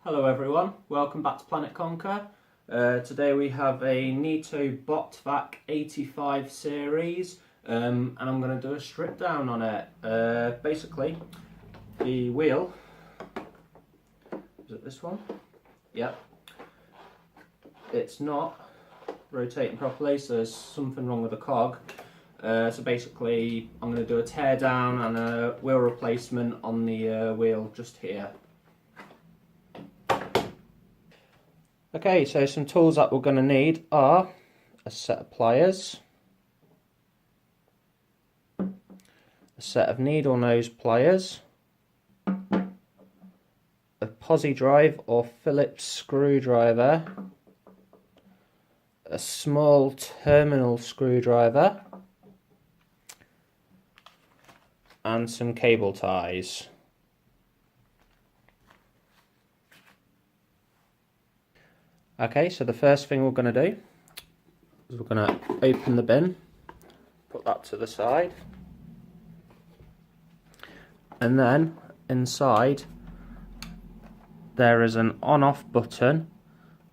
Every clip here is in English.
Hello everyone, welcome back to Planet Conquer. Today we have a Neato Botvac 85 series and I'm going to do a strip down on it. Basically, the wheel, is it this one? Yep. It's not rotating properly, so there's something wrong with the cog. So basically I'm going to do a tear down and a wheel replacement on the wheel just here. Okay, so some tools that we're going to need are a set of pliers, a set of needle nose pliers, a posi drive or Phillips screwdriver, a small terminal screwdriver, and some cable ties. Okay, so the first thing we're going to do is we're going to open the bin, put that to the side, and then inside there is an on-off button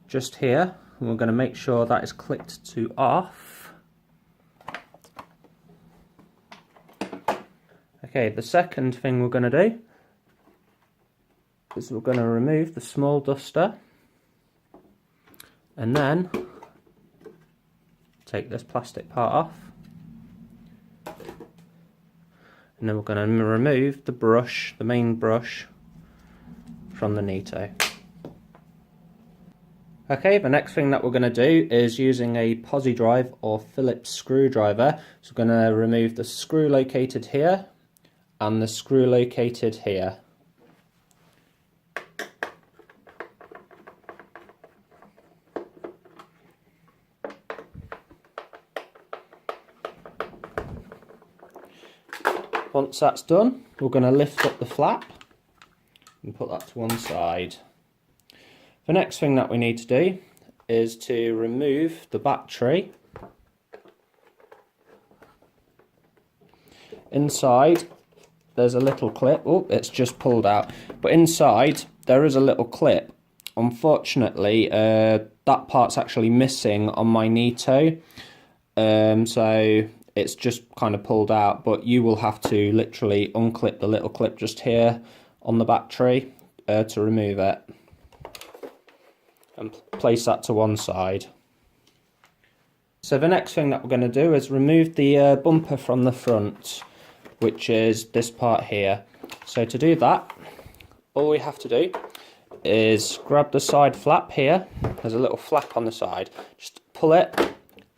just here, and we're going to make sure that is clicked to off. Okay, the second thing we're going to do is we're going to remove the small duster. And then take this plastic part off, and then we're going to remove the brush, the main brush, from the Neato. Okay, the next thing that we're going to do is using a posi drive or Phillips screwdriver. So we're going to remove the screw located here and the screw located here. Once that's done, we're going to lift up the flap and put that to one side. The next thing that we need to do is to remove the battery. Inside there's a little clip. Oh, it's just pulled out. But inside there is a little clip. Unfortunately, that part's actually missing on my Neato. So it's just kind of pulled out, but you will have to literally unclip the little clip just here on the battery to remove it and place that to one side. So the next thing that we're going to do is remove the bumper from the front, which is this part here. So to do that, all we have to do is grab the side flap here. There's a little flap on the side. Just pull it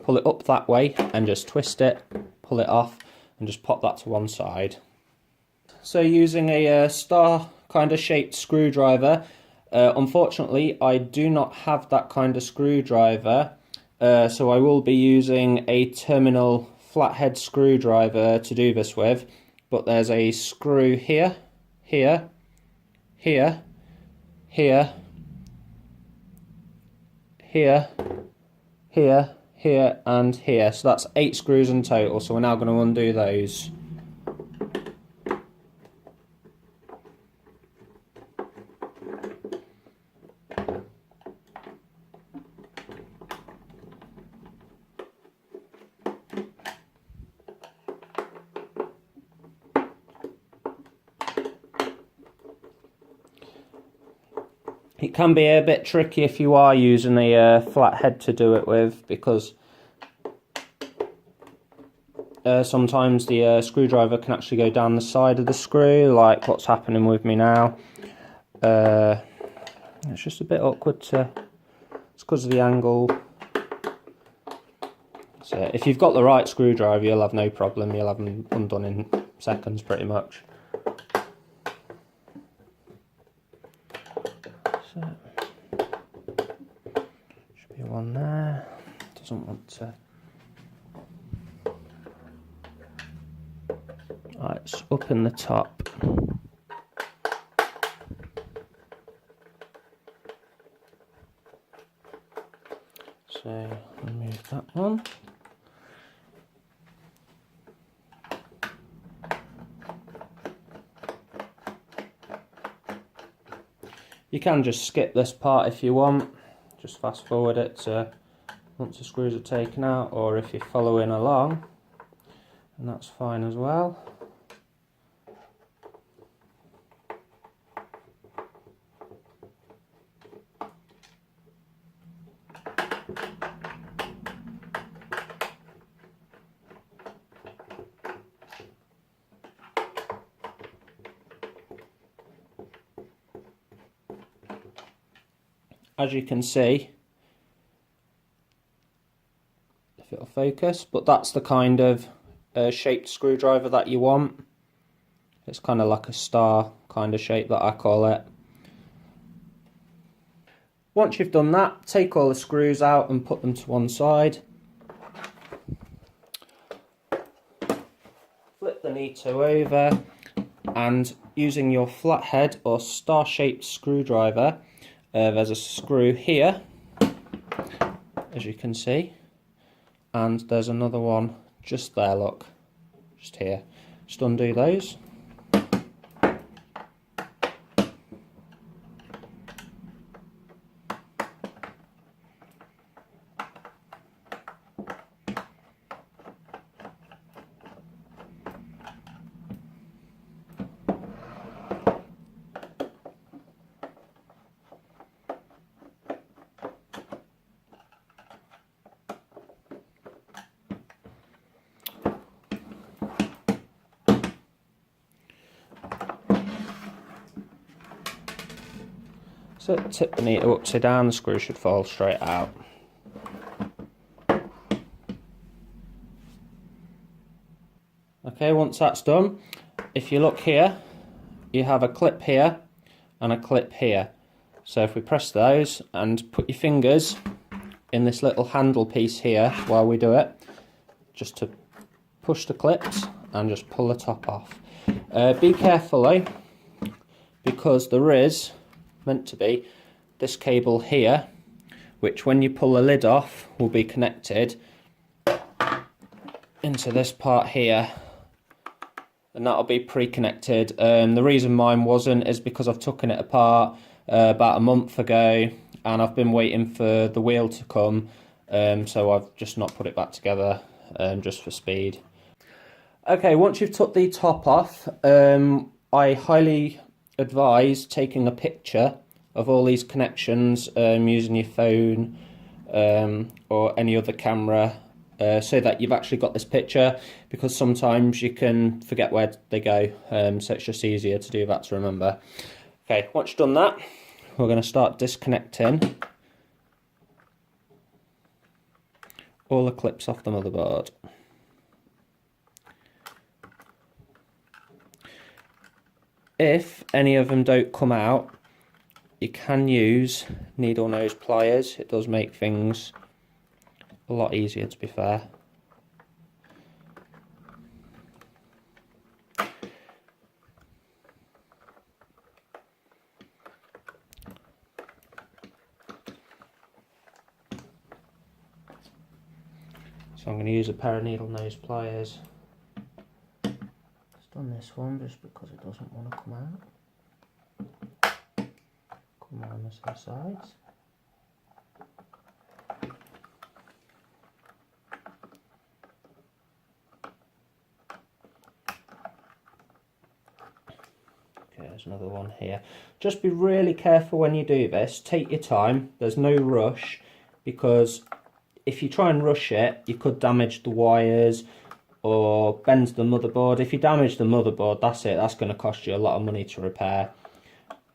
up that way and just twist it, pull it off, and just pop that to one side. So using a star kind of shaped screwdriver, unfortunately I do not have that kind of screwdriver, so I will be using a terminal flathead screwdriver to do this with, but there's a screw here, here, here, here, here, here, here and here. So that's 8 screws in total, so we're now going to undo those. It can be a bit tricky if you are using a flat head to do it with, because sometimes the screwdriver can actually go down the side of the screw, like what's happening with me now. It's just a bit awkward it's because of the angle. So if you've got the right screwdriver, you'll have no problem, you'll have them undone in seconds pretty much. So, should be one there, doesn't want to. Right, it's up in the top. So remove that one. You can just skip this part if you want, just fast forward it to once the screws are taken out, or if you're following along, and that's fine as well. As you can see, if it'll focus, but that's the kind of shaped screwdriver that you want. It's kind of like a star kind of shape that I call it. Once you've done that, take all the screws out and put them to one side. Flip the Neato over, and using your flathead or star-shaped screwdriver, there's a screw here, as you can see, and there's another one just there, look, just here. Just undo those. So tip the Neato upside down, the screw should fall straight out. Okay, once that's done, if you look here, you have a clip here and a clip here. So if we press those and put your fingers in this little handle piece here while we do it, just to push the clips and just pull the top off. Be careful though, because there is meant to be this cable here, which when you pull the lid off will be connected into this part here, and that'll be pre-connected. The reason mine wasn't is because I've taken it apart about a month ago and I've been waiting for the wheel to come, so I've just not put it back together just for speed. Okay, once you've took the top off, I highly advise taking a picture of all these connections using your phone or any other camera, so that you've actually got this picture, because sometimes you can forget where they go, so it's just easier to do that to remember. Okay, once you've done that, we're going to start disconnecting all the clips off the motherboard. If any of them don't come out, you can use needle nose pliers. It does make things a lot easier, to be fair. So I'm going to use a pair of needle nose pliers. Just on this one, just because it doesn't want to come out. Come on the sides. Okay, there's another one here. Just be really careful when you do this. Take your time. There's no rush, because if you try and rush it, you could damage the wires or bend the motherboard. If you damage the motherboard, that's it. That's going to cost you a lot of money to repair.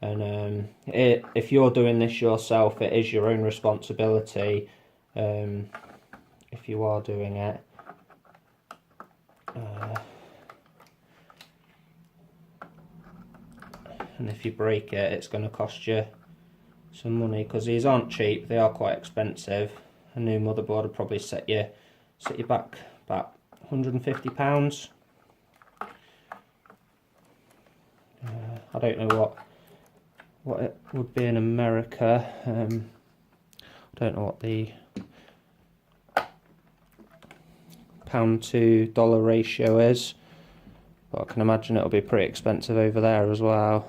And if you're doing this yourself, it is your own responsibility if you are doing it. And if you break it, it's going to cost you some money, because these aren't cheap. They are quite expensive. A new motherboard would probably set you back about £150. I don't know what it would be in America. I don't know what the pound to dollar ratio is, but I can imagine it'll be pretty expensive over there as well.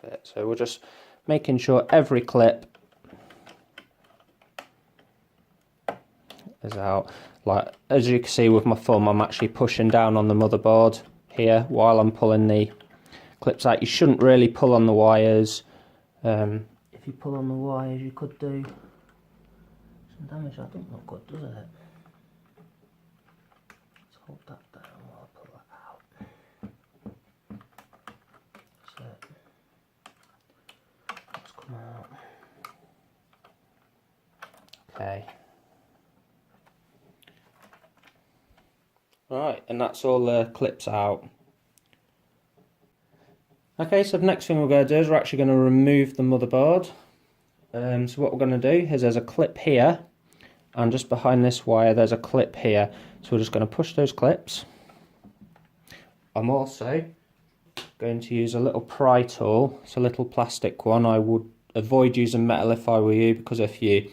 fit. So we're just making sure every clip is out. Like, as you can see with my thumb, I'm actually pushing down on the motherboard here while I'm pulling the clips out. You shouldn't really pull on the wires. If you pull on the wires, you could do some damage. That doesn't look good, does it? Let's hold that down while I pull that out. That's it. Let's come out. Okay. Right, and that's all the clips out. Okay, so the next thing we're going to do is we're actually going to remove the motherboard. So what we're going to do is there's a clip here, and just behind this wire there's a clip here. So we're just going to push those clips. I'm also going to use a little pry tool. It's a little plastic one. I would avoid using metal if I were you, because if you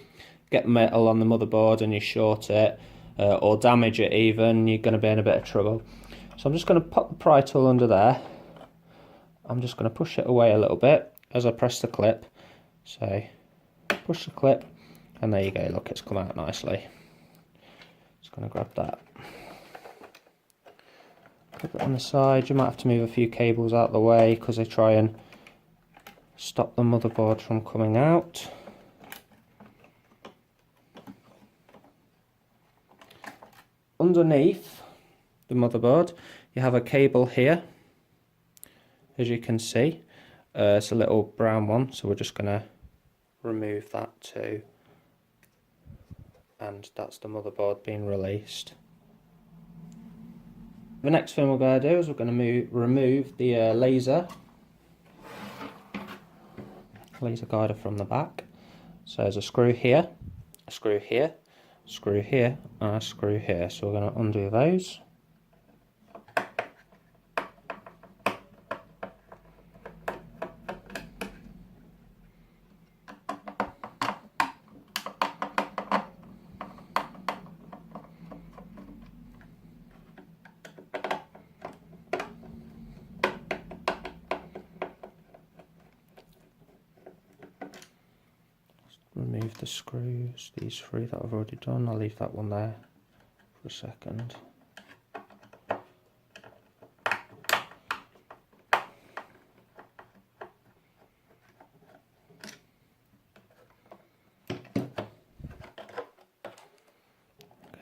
get metal on the motherboard and you short it, or damage it even, you're going to be in a bit of trouble. So I'm just going to pop the pry tool under there. I'm just going to push it away a little bit as I press the clip. So push the clip, and there you go, look, it's come out nicely. Just going to grab that, put it on the side. You might have to move a few cables out of the way because they try and stop the motherboard from coming out. Underneath the motherboard you have a cable here, as you can see. It's a little brown one, so we're just going to remove that too, and that's the motherboard being released. The next thing we're going to do is we're going to remove the laser guider from the back. So there's a screw here, a screw here, a screw here, and a screw here. So we're going to undo those. Remove the screws, these three that I've already done. I'll leave that one there for a second.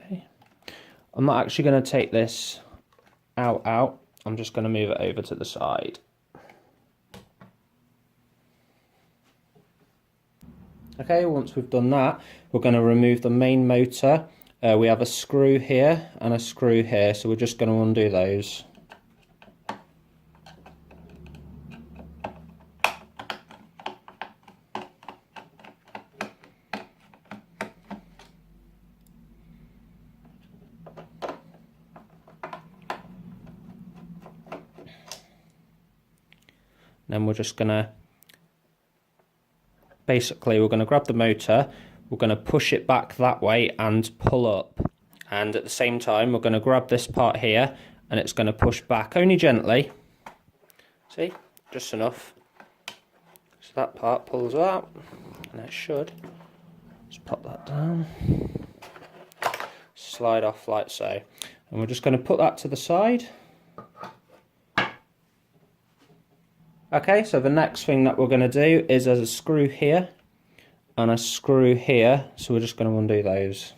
Okay, I'm not actually going to take this out. I'm just going to move it over to the side. Okay, once we've done that, we're going to remove the main motor. We have a screw here and a screw here, so we're just going to undo those. Then we're just going to basically, we're going to grab the motor, we're going to push it back that way and pull up, and at the same time we're going to grab this part here and it's going to push back, only gently, see, just enough, so that part pulls out, and it should just pop that down, slide off like so, and we're just going to put that to the side. Okay, so the next thing that we're going to do is there's a screw here and a screw here, so we're just going to undo those.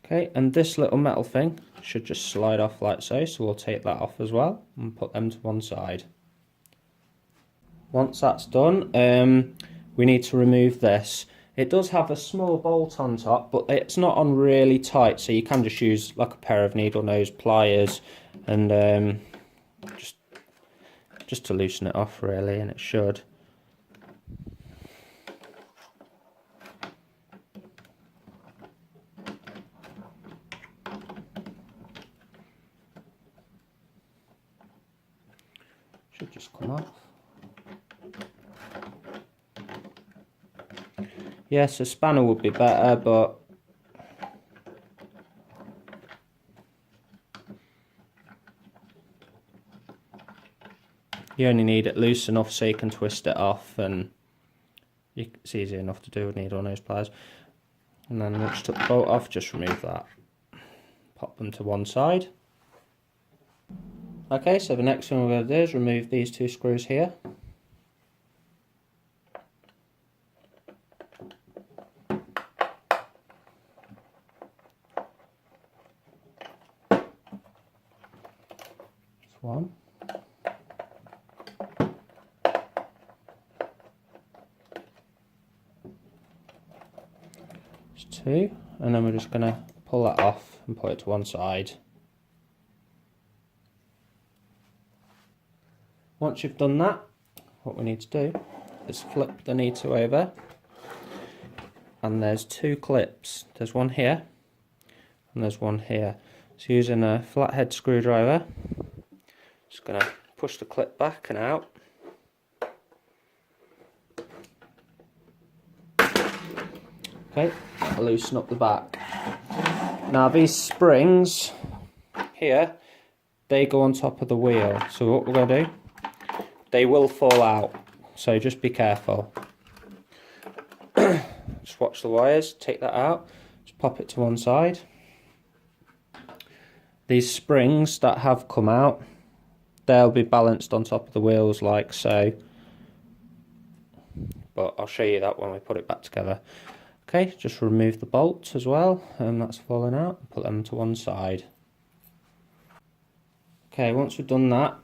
Okay, and this little metal thing should just slide off like so, so we'll take that off as well and put them to one side. Once that's done, we need to remove this. It does have a small bolt on top, but it's not on really tight, so you can just use like a pair of needle nose pliers and just to loosen it off really, and it should. Should just come off. Yes, a spanner would be better, but you only need it loose enough so you can twist it off, and it's easy enough to do with needle nose pliers. And then once you took the bolt off, just remove that. Pop them to one side. Okay, so the next thing we're going to do is remove these two screws here. One. There's two, and then we're just going to pull that off and put it to one side. Once you've done that, what we need to do is flip the Neato over, and there's two clips. There's one here and there's one here. So using a flathead screwdriver, just going to push the clip back and out. Okay, I'll loosen up the back. Now these springs here, they go on top of the wheel. So what we're going to do, they will fall out. So just be careful. Just watch the wires, take that out, just pop it to one side. These springs that have come out, they'll be balanced on top of the wheels like so, but I'll show you that when we put it back together. Okay, just remove the bolts as well, and that's fallen out, and put them to one side. Okay, once we've done that,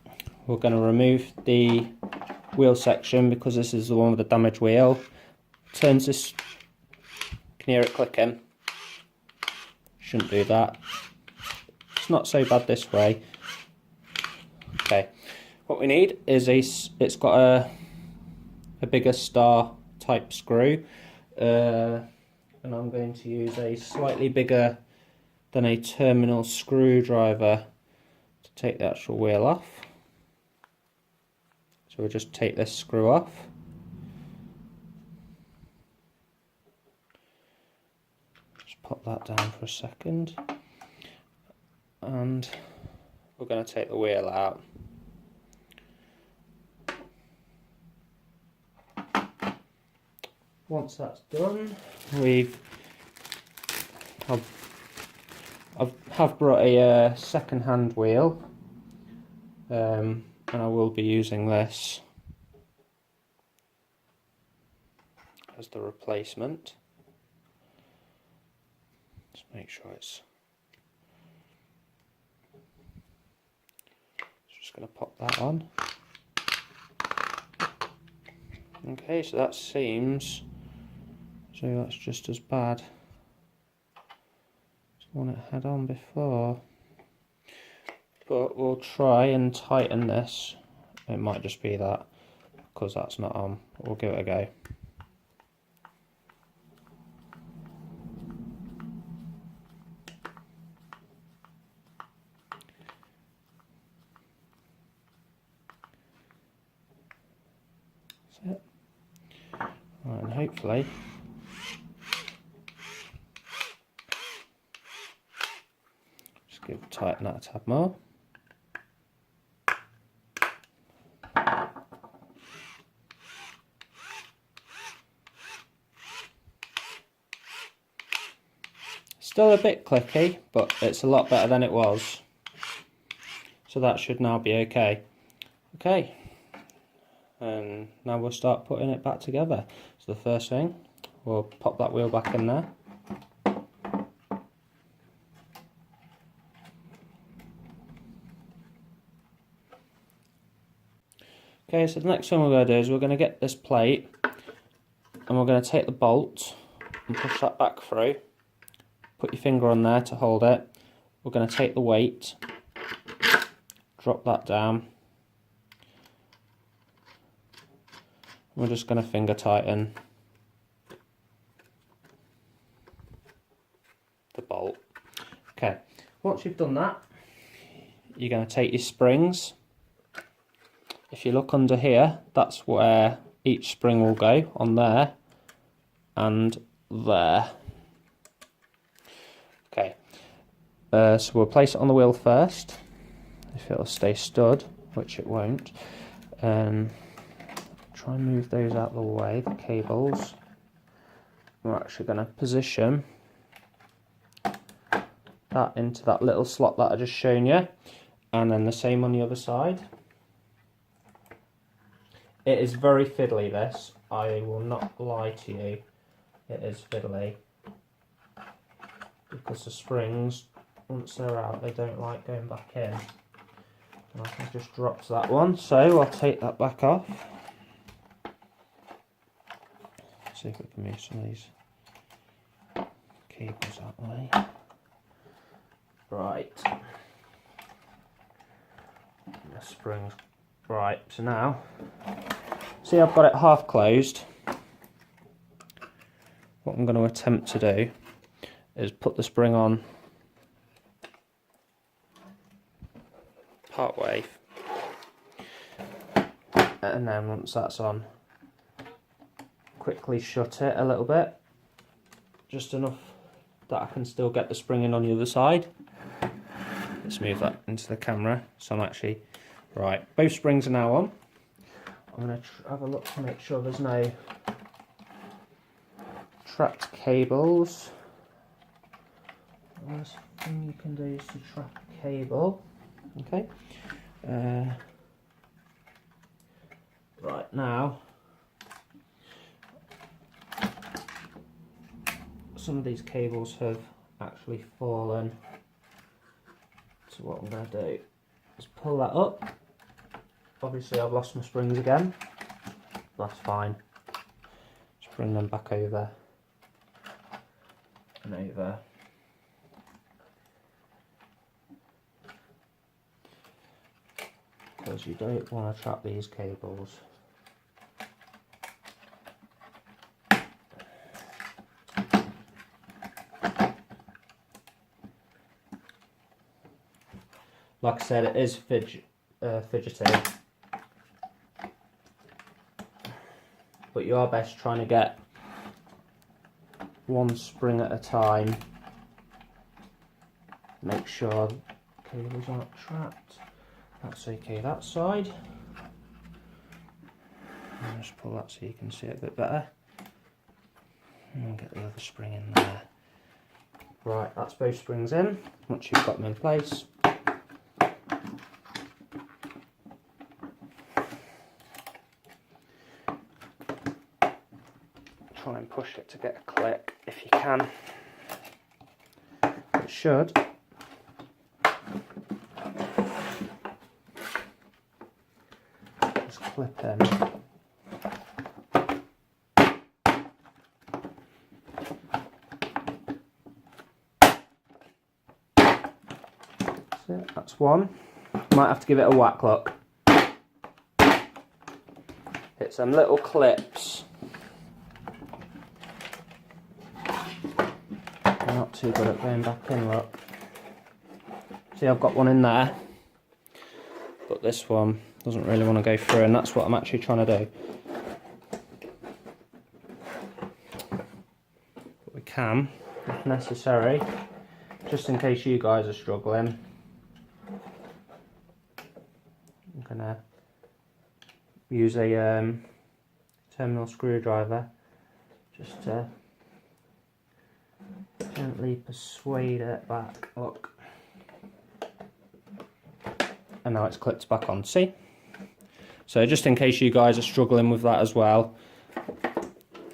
we're going to remove the wheel section because this is the one with the damaged wheel. Turns this, can you hear it clicking? Shouldn't do that. It's not so bad this way. Okay, what we need is it's got a bigger star type screw, and I'm going to use a slightly bigger than a terminal screwdriver to take the actual wheel off. So we'll just take this screw off. Just pop that down for a second, and we're going to take the wheel out. Once that's done, I've brought a second-hand wheel, and I will be using this as the replacement. Just make sure it's. Just going to pop that on. Okay, so that seems. So that's just as bad as the one it had on before. But we'll try and tighten this. It might just be that because that's not on. We'll give it a go. That's it. Right, and hopefully tighten that a tad more. Still a bit clicky, but it's a lot better than it was. So that should now be okay. Okay, and now we'll start putting it back together. So the first thing, we'll pop that wheel back in there. Okay, so the next thing we're going to do is we're going to get this plate and we're going to take the bolt and push that back through. Put your finger on there to hold it. We're going to take the weight, drop that down. We're just going to finger tighten the bolt. Okay, once you've done that, you're going to take your springs if you look under here, that's where each spring will go, on there and there. Okay, so we'll place it on the wheel first, if it'll stay stood, which it won't. Try and move those out of the way, the cables. We're actually going to position that into that little slot that I just shown you, and then the same on the other side. It is very fiddly, this, I will not lie to you, it is fiddly, because the springs, once they're out, they don't like going back in. And I can just drop to that one, so I'll take that back off. See if we can move some of these cables out the way. Right. The springs. Right, so now, see, I've got it half closed. What I'm going to attempt to do is put the spring on part way, and then once that's on, quickly shut it a little bit, just enough that I can still get the spring in on the other side. Let's move that into the camera, so I'm actually, right, both springs are now on. I'm going to have a look to make sure there's no trapped cables. The worst thing you can do is to trap a cable. Okay. Right, now, some of these cables have actually fallen. So what I'm going to do is pull that up. Obviously I've lost my springs again. That's fine. Just bring them back over and over. Because you don't want to trap these cables. Like I said, it is fidgety, but you are best trying to get one spring at a time. Make sure cables aren't trapped. That's okay, that side. I'll just pull that so you can see it a bit better. And get the other spring in there. Right, that's both springs in. Once you've got them in place, try and push it to get a click if you can. It should. Just clip in. That's it, that's one. Might have to give it a whack look. It's some little clips. Not too good at going back in, look. See, I've got one in there, but this one doesn't really want to go through, and that's what I'm actually trying to do. But we can, if necessary, just in case you guys are struggling. I'm going to use a terminal screwdriver just to gently persuade it back. Look. And now it's clipped back on. See? So just in case you guys are struggling with that as well,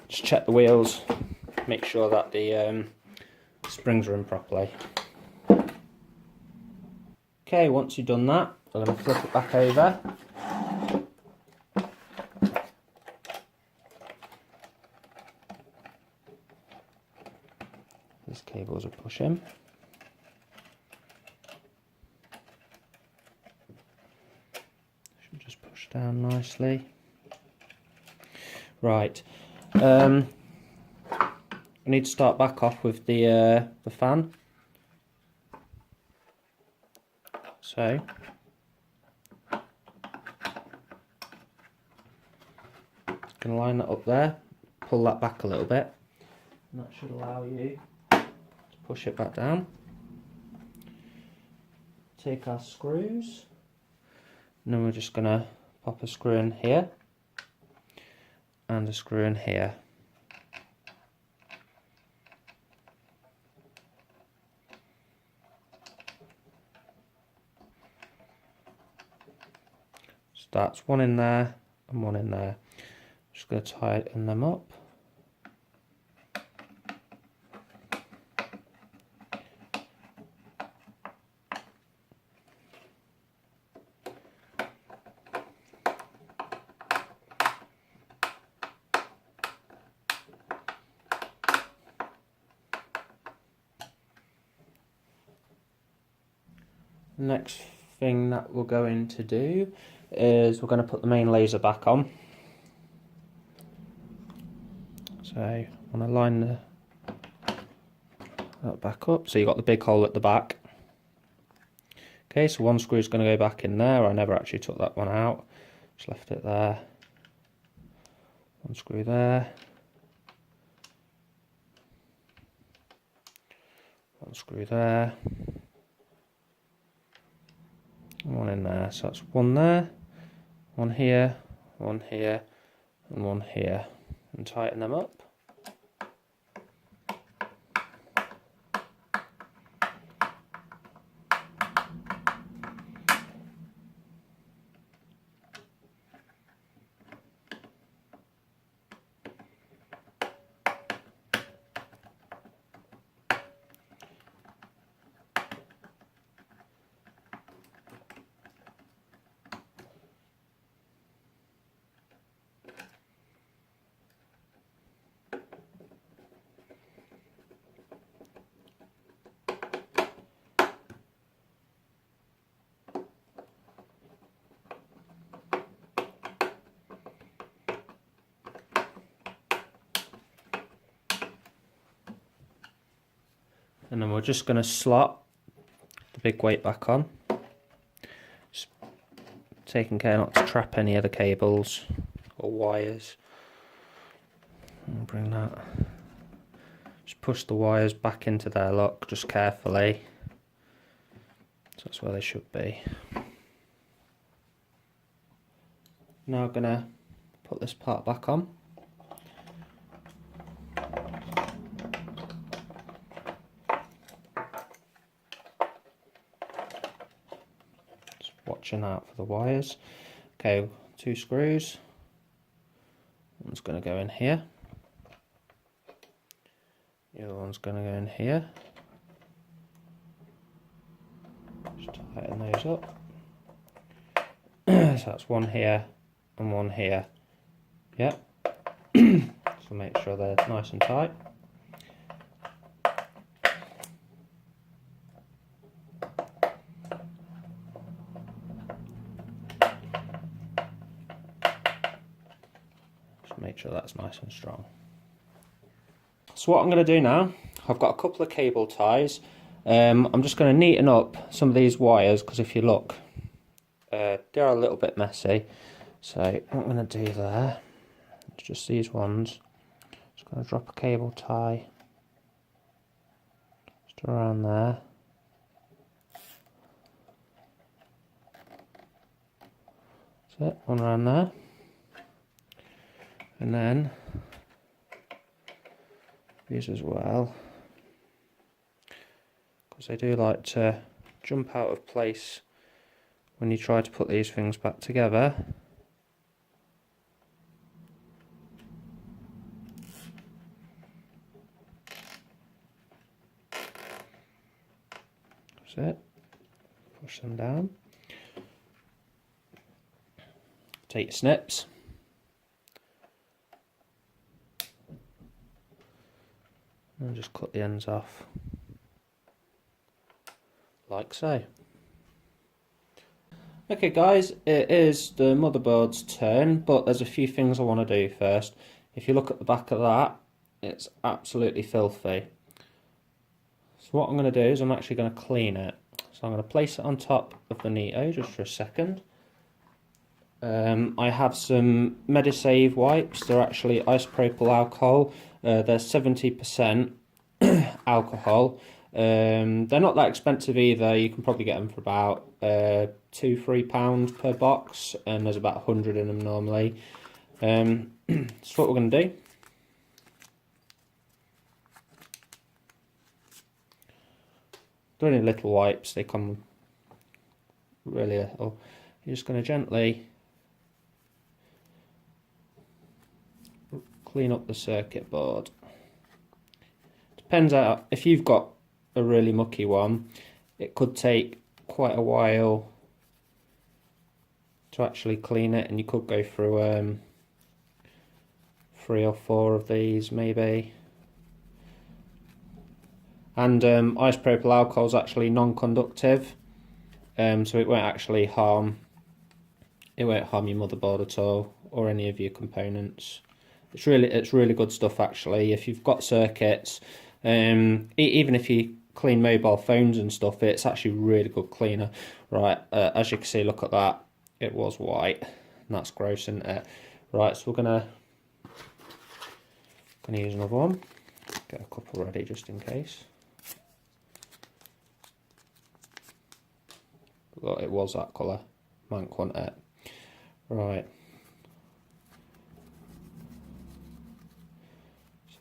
just check the wheels, make sure that the springs are in properly. Okay, once you've done that, I'm going to flip it back over. These cables are pushing. Should just push down nicely. Right. I need to start back off with the fan. So going to line that up there, pull that back a little bit, and that should allow you to push it back down. Take our screws, and then we're just going to pop a screw in here and a screw in here. So that's one in there and one in there. Just going to tighten them up. Next thing that we're going to do is we're going to put the main laser back on. So I want to line that back up. So you've got the big hole at the back. Okay, so one screw is going to go back in there. I never actually took that one out. Just left it there. One screw there. One screw there. One in there, so that's one there, one here, and one here, and tighten them up. And then we're just going to slot the big weight back on, just taking care not to trap any of the cables or wires. And bring that, just push the wires back into their lock just carefully, so that's where they should be. Now I'm going to put this part back on. Watching out for the wires. Okay, 2 screws. One's going to go in here. The other one's going to go in here. Just tighten those up. So that's one here and one here. Yep. So make sure they're nice and tight. Make sure that's nice and strong. So what I'm going to do now, I've got a couple of cable ties. I'm just going to neaten up some of these wires, because if you look, they're a little bit messy. So what I'm going to do there, it's just these ones. Just going to drop a cable tie just around there. That's it, one around there. And then these as well, because they do like to jump out of place when you try to put these things back together. That's it. Push them down. Take your snips. And just cut the ends off, like so. Okay guys, it is the motherboard's turn, but there's a few things I want to do first. If you look at the back of that, it's absolutely filthy. So what I'm going to do is I'm actually going to clean it. So I'm going to place it on top of the Neato just for a second. I have some Medisave wipes. They're actually isopropyl alcohol. They're 70% alcohol. They're not that expensive either. You can probably get them for about £2–3 per box, and there's about 100 in them normally. So what we're going to do. They're only little wipes. They come really little. You're just going to gently clean up the circuit board. Depends on if you've got a really mucky one, it could take quite a while to actually clean it, and you could go through 3 or 4 of these maybe. And isopropyl alcohol is actually non-conductive, so it won't actually harm. It won't harm your motherboard at all, or any of your components. It's really good stuff actually. If you've got circuits, even if you clean mobile phones and stuff, it's actually really good cleaner. Right, as you can see, look at that. It was white, and that's gross, isn't it? Right, so we're gonna use another one. Get a couple ready just in case. Look, it was that colour. Mank, wasn't it? Right.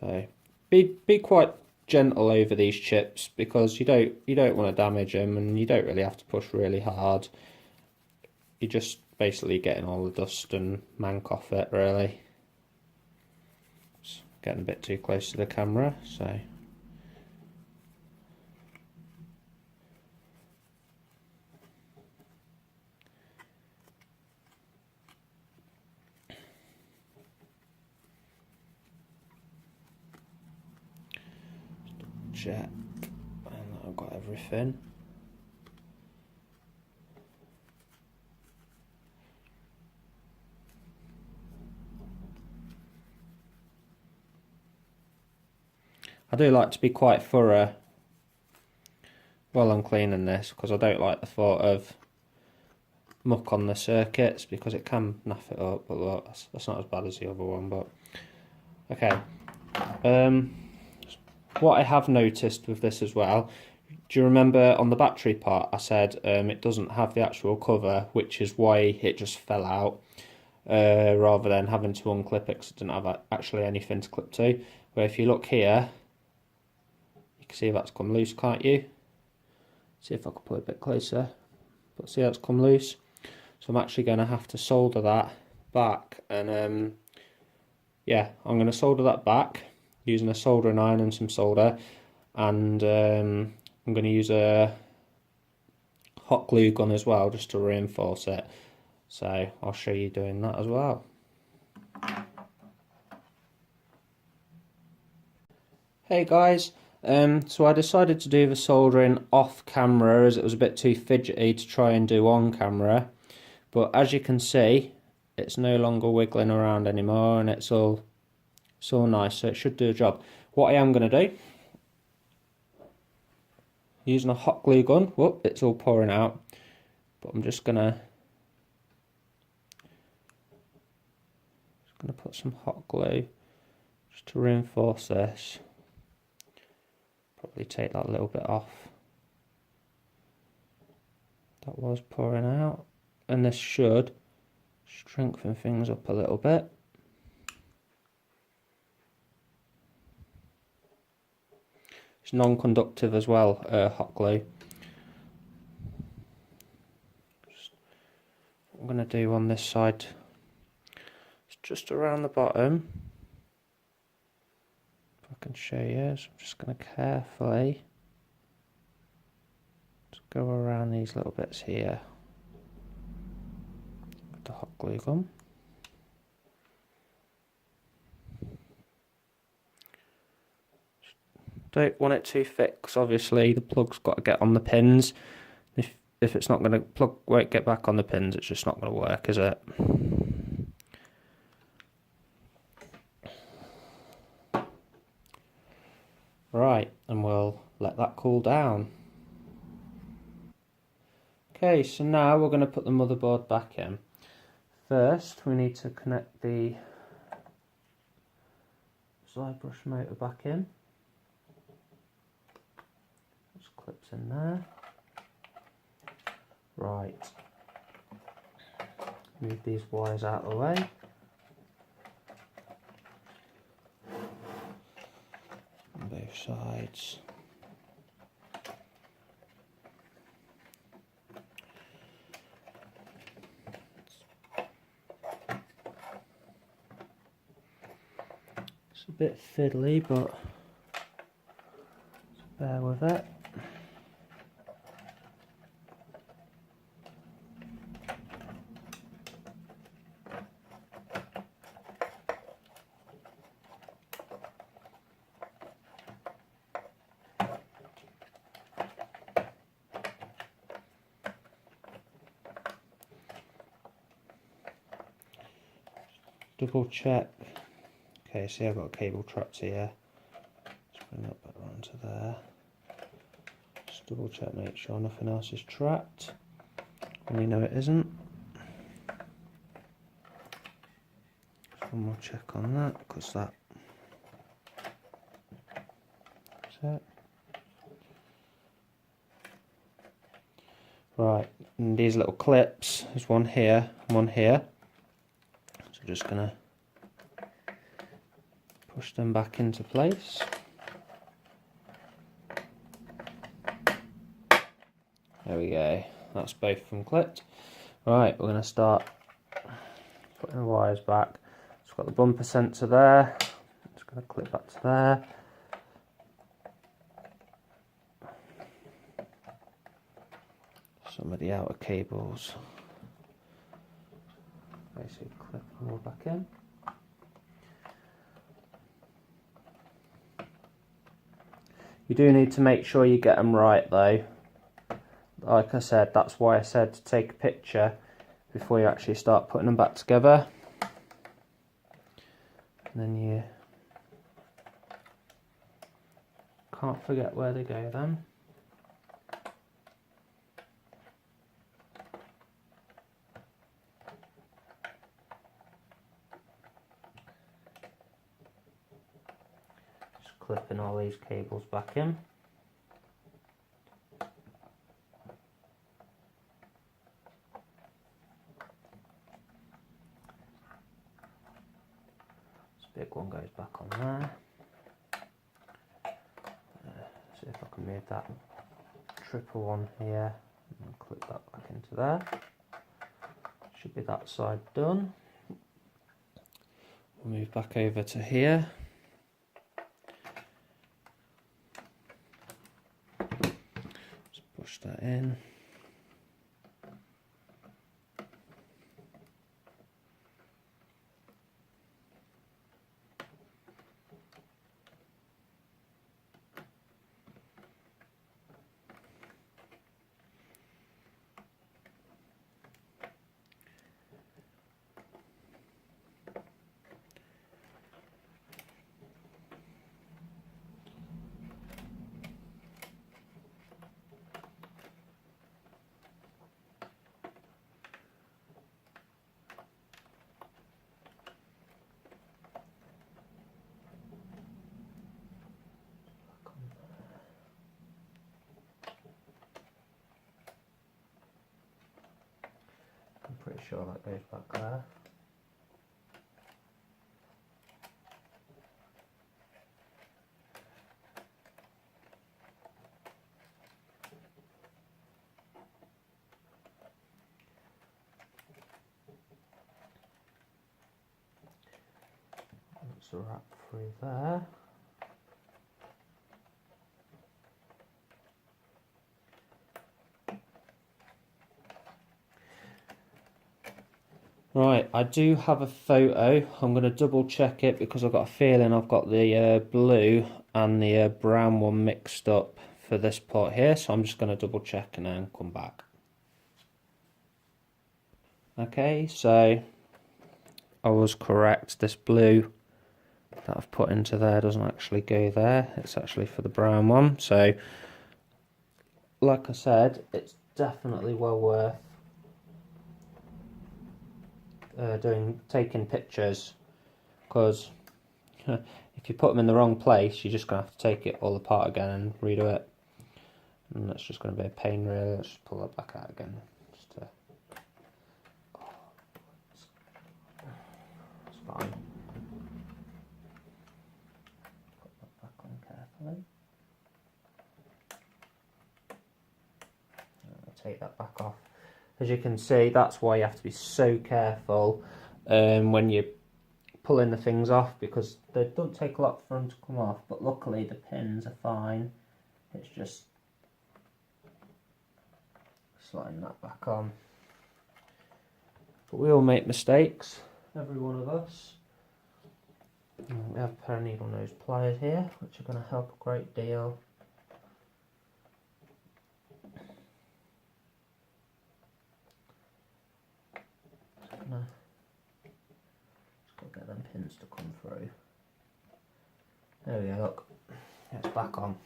So be quite gentle over these chips, because you don't want to damage them, and you don't really have to push really hard. You're just basically getting all the dust and mank off it, really. It's getting a bit too close to the camera, so. Check, and I've got everything. I do like to be quite thorough while I'm cleaning this, because I don't like the thought of muck on the circuits, because it can naff it up. But look, that's not as bad as the other one. But okay. What I have noticed with this as well, do you remember on the battery part I said it doesn't have the actual cover, which is why it just fell out, rather than having to unclip it because it didn't have actually anything to clip to. Where if you look here, you can see that's come loose, can't you? See if I can put it a bit closer. But see how it's come loose? So I'm actually going to have to solder that back, and yeah, I'm going to solder that back using a soldering iron and some solder, and I'm going to use a hot glue gun as well, just to reinforce it. So I'll show you doing that as well. Hey guys, so I decided to do the soldering off camera, as it was a bit too fidgety to try and do on camera. But as you can see, it's no longer wiggling around anymore, and it's all nice, so it should do a job. What I am going to do, using a hot glue gun, whoop, it's all pouring out, but I'm just going to put some hot glue just to reinforce this. Probably take that a little bit off. That was pouring out, and this should strengthen things up a little bit. It's non-conductive as well, hot glue. What I'm going to do on this side, it's just around the bottom. If I can show you, so I'm just going to carefully just go around these little bits here with the hot glue gun. Don't want it too thick, because obviously the plug's got to get on the pins. If it's not going to, plug won't get back on the pins, it's just not going to work, is it? Right, and we'll let that cool down. Okay, so now we're going to put the motherboard back in. First we need to connect the side brush motor back in. Just clips in there. Right, move these wires out of the way. On both sides. It's a bit fiddly, but just bear with it. Double check. Okay, see I've got a cable trapped here. Just bring that back onto there. Just double check, make sure nothing else is trapped. When you know it isn't. Just one more check on that, because that's it. Right, and these little clips, there's one here and one here. So I'm just going to push them back into place. There we go, that's both of them clipped. Right, we're going to start putting the wires back. It's got the bumper sensor there, just going to clip that to there. Some of the outer cables, basically clip them all back in. You do need to make sure you get them right though. Like I said, that's why I said to take a picture before you actually start putting them back together. And then you can't forget where they go then. Just clipping all these cables back in. Big one goes back on there. See if I can move that triple one here and clip that back into there. Should be that side done. We'll move back over to here. Just push that in. I'm pretty sure that goes back there. Let's wrap through there. Right, I do have a photo. I'm going to double check it because I've got a feeling I've got the blue and the brown one mixed up for this part here. So I'm just going to double check and then come back. Okay, so I was correct. This blue that I've put into there doesn't actually go there. It's actually for the brown one. So, like I said, it's definitely well worth taking pictures, because if you put them in the wrong place, you're just going to have to take it all apart again and redo it, and that's just going to be a pain really. Let's just pull that back out again. It's fine. Put that back on carefully. Take that back off. As you can see, that's why you have to be so careful when you're pulling the things off, because they don't take a lot for them to come off, but luckily the pins are fine. It's just sliding that back on. But we all make mistakes, every one of us. We have a pair of needle nose pliers here, which are going to help a great deal. Just got to get them pins to come through. There we go, look. It's back on.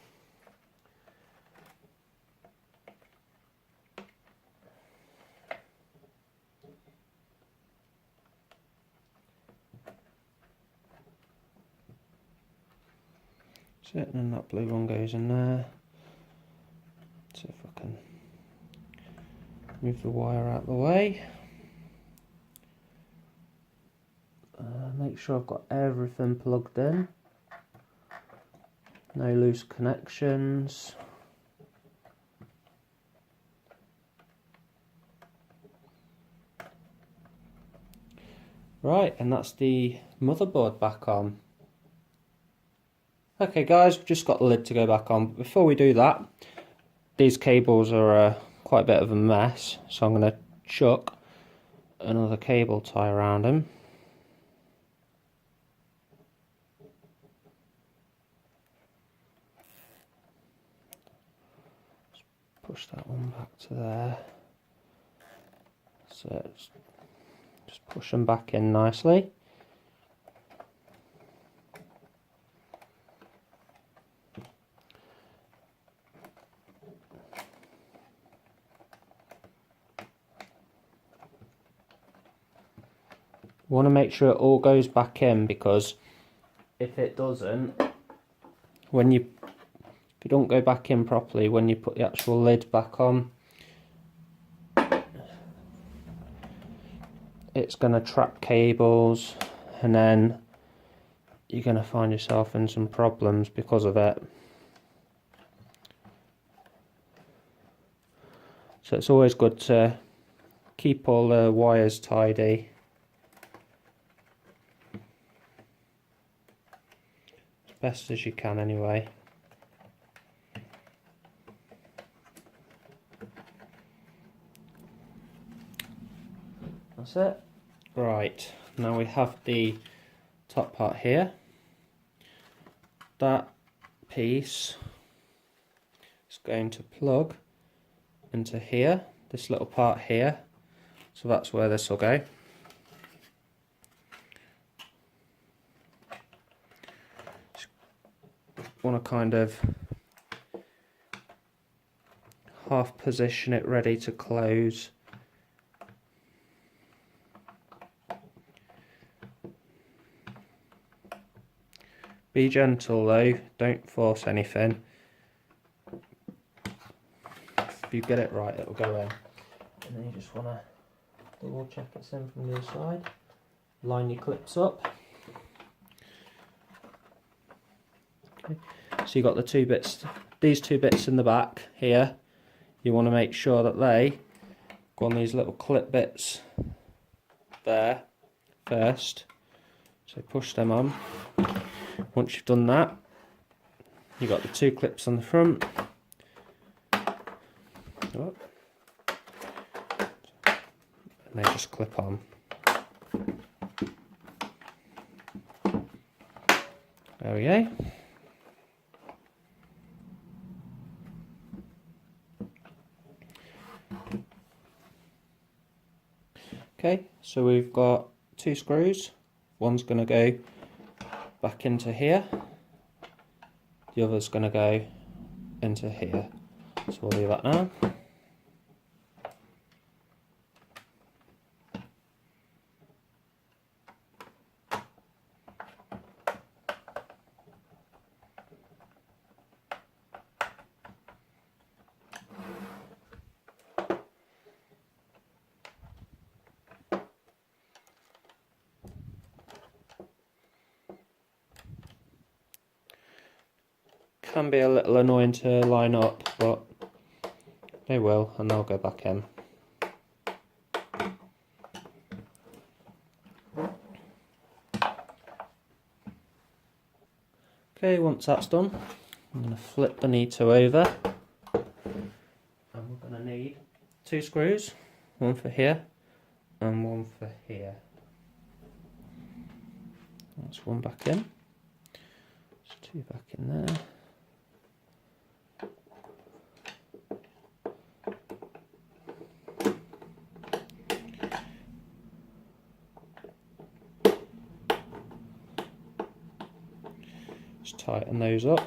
That's it, and that blue one goes in there. See if I can move the wire out of the way. Make sure I've got everything plugged in. No loose connections. Right, and that's the motherboard back on. Okay guys, we've just got the lid to go back on. But before we do that, these cables are quite a bit of a mess, so I'm going to chuck another cable tie around them. Push that one back to there. So just push them back in nicely. You want to make sure it all goes back in, because if it doesn't, if you don't go back in properly, when you put the actual lid back on, it's going to trap cables, and then you're going to find yourself in some problems because of it. So it's always good to keep all the wires tidy. As best as you can anyway. That's it. Right, now we have the top part here. That piece is going to plug into here, this little part here. So that's where this will go. Just want to kind of half position it ready to close. Be gentle though, don't force anything. If you get it right, it'll go in. And then you just want to double check it's in from the other side. Line your clips up. Okay. So you've got the two bits, these two bits in the back here. You want to make sure that they go on these little clip bits there first. So push them on. Once you've done that, you've got the two clips on the front. Oh. And they just clip on. There we go. Okay, so we've got two screws. One's going to go back into here, the other's going to go into here. So we'll do that now. can be a little annoying to line up, but they will, and they'll go back in. Okay, once that's done, I'm going to flip the Neato over, and we're going to need 2 screws, one for here and one for here. That's one back in, there's 2 back in there. Just tighten those up.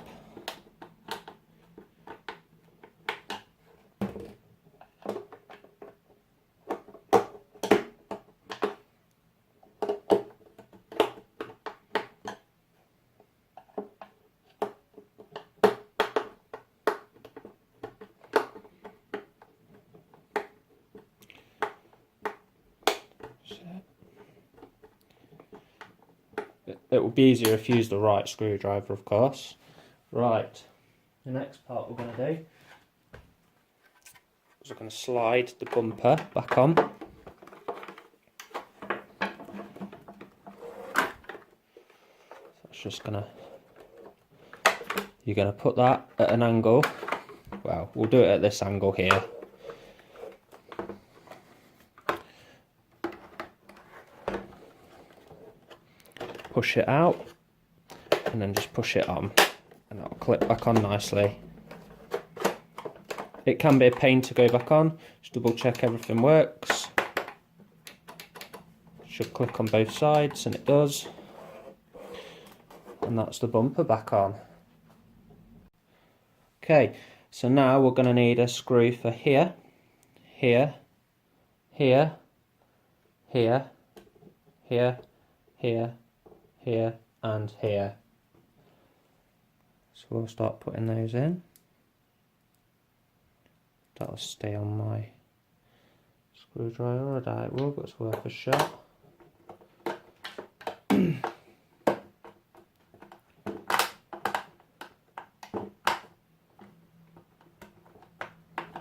It will be easier if you use the right screwdriver, of course. Right, the next part we're going to do is we're going to slide the bumper back on. That's just going to, you're going to put that at an angle. Well, we'll do it at this angle here. Push it out and then just push it on, and that'll clip back on nicely. It can be a pain to go back on, just double check everything works. Should click on both sides, and it does. And that's the bumper back on. Okay, so now we're going to need a screw for here, here, here, here, here, here, here and here. So we'll start putting those in. That'll stay on my screwdriver, I doubt it will, but it's worth a shot.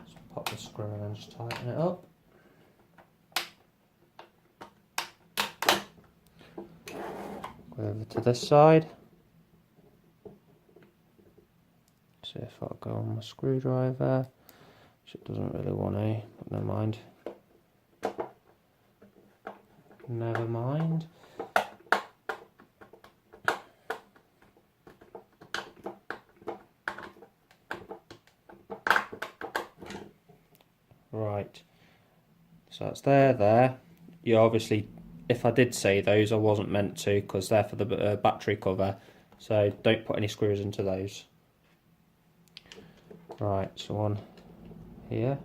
Just pop the screw in and just tighten it up. Go over to this side. See if I'll go on my screwdriver, which it doesn't really want to, but never mind. Never mind. Right, so that's there. You obviously, if I did say those, I wasn't meant to, because they're for the battery cover, so don't put any screws into those. Right, so one here.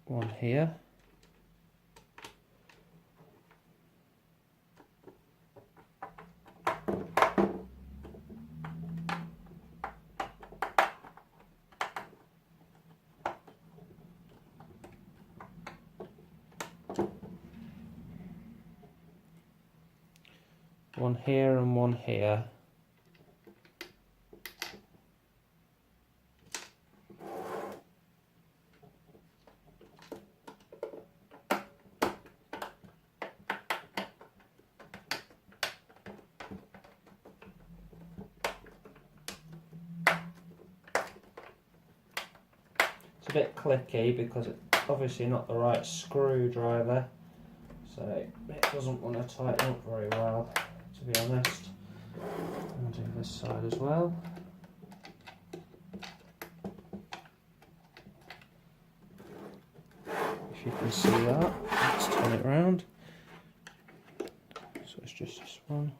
One here. One here and one here. It's a bit clicky because it's obviously not the right screwdriver, so it doesn't want to tighten up very well, to be honest. I'll do this side as well. If you can see that, let's turn it around. So it's just this one.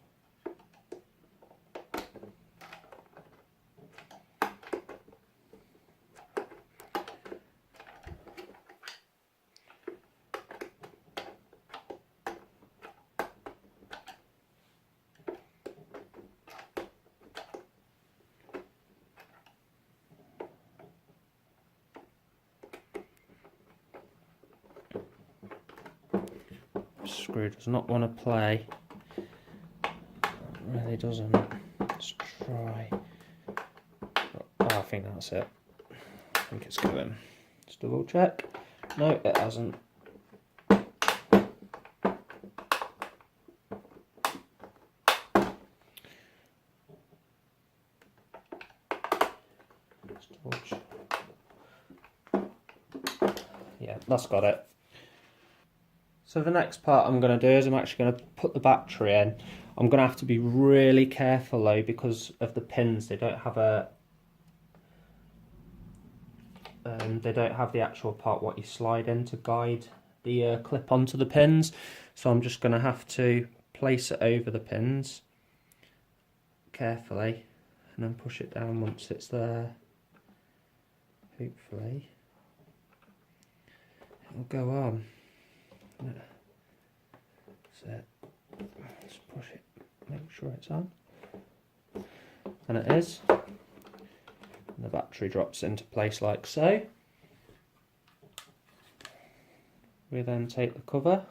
screw does not want to play. It really doesn't. Let's try. Oh, I think that's it. I think it's going. Let's double check. No, it hasn't. Yeah, that's got it. So the next part I'm going to do is I'm actually going to put the battery in. I'm going to have to be really careful though because of the pins. They don't have a the actual part what you slide in to guide the clip onto the pins. So I'm just going to have to place it over the pins carefully and then push it down once it's there. Hopefully it'll go on. That's it. Let's push it, make sure it's on. And it is. And the battery drops into place like so. We then take the cover.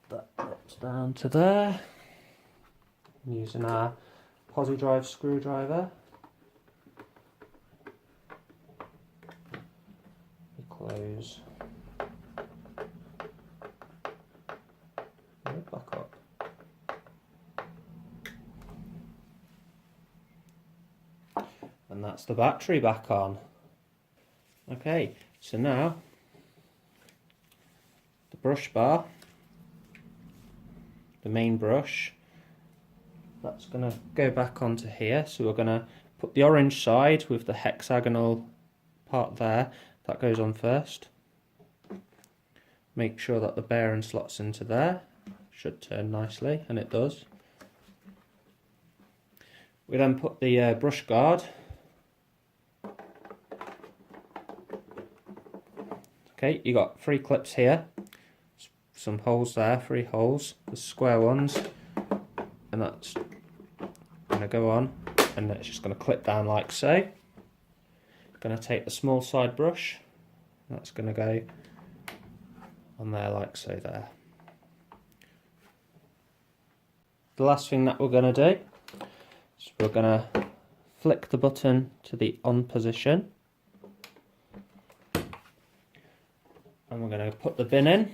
That drops down to there. Using our posi drive screwdriver. We close. Back up. And that's the battery back on. Okay, so now the brush bar, the main brush, that's going to go back onto here. So we're going to put the orange side with the hexagonal part there, that goes on first. Make sure that the bearing slots into there. Should turn nicely, and it does. We then put the brush guard. Okay, you got 3 clips here, some holes there, 3 holes, the square ones, and that's going to go on, and it's just going to clip down like so. Going to take the small side brush, that's going to go on there like so there. The last thing that we're going to do is we're going to flick the button to the on position, and we're going to put the bin in.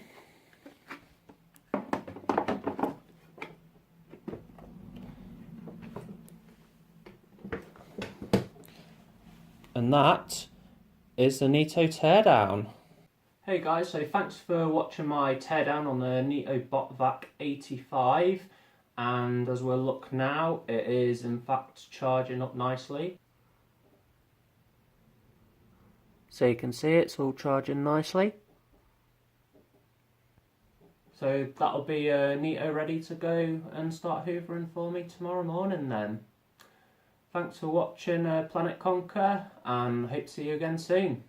And that is the Neato Teardown. Hey guys, so thanks for watching my teardown on the Neato Botvac 85. And as we'll look now, it is in fact charging up nicely. So you can see it's all charging nicely. So that'll be Neato ready to go and start hoovering for me tomorrow morning then. Thanks for watching Planet Conquer, and hope to see you again soon.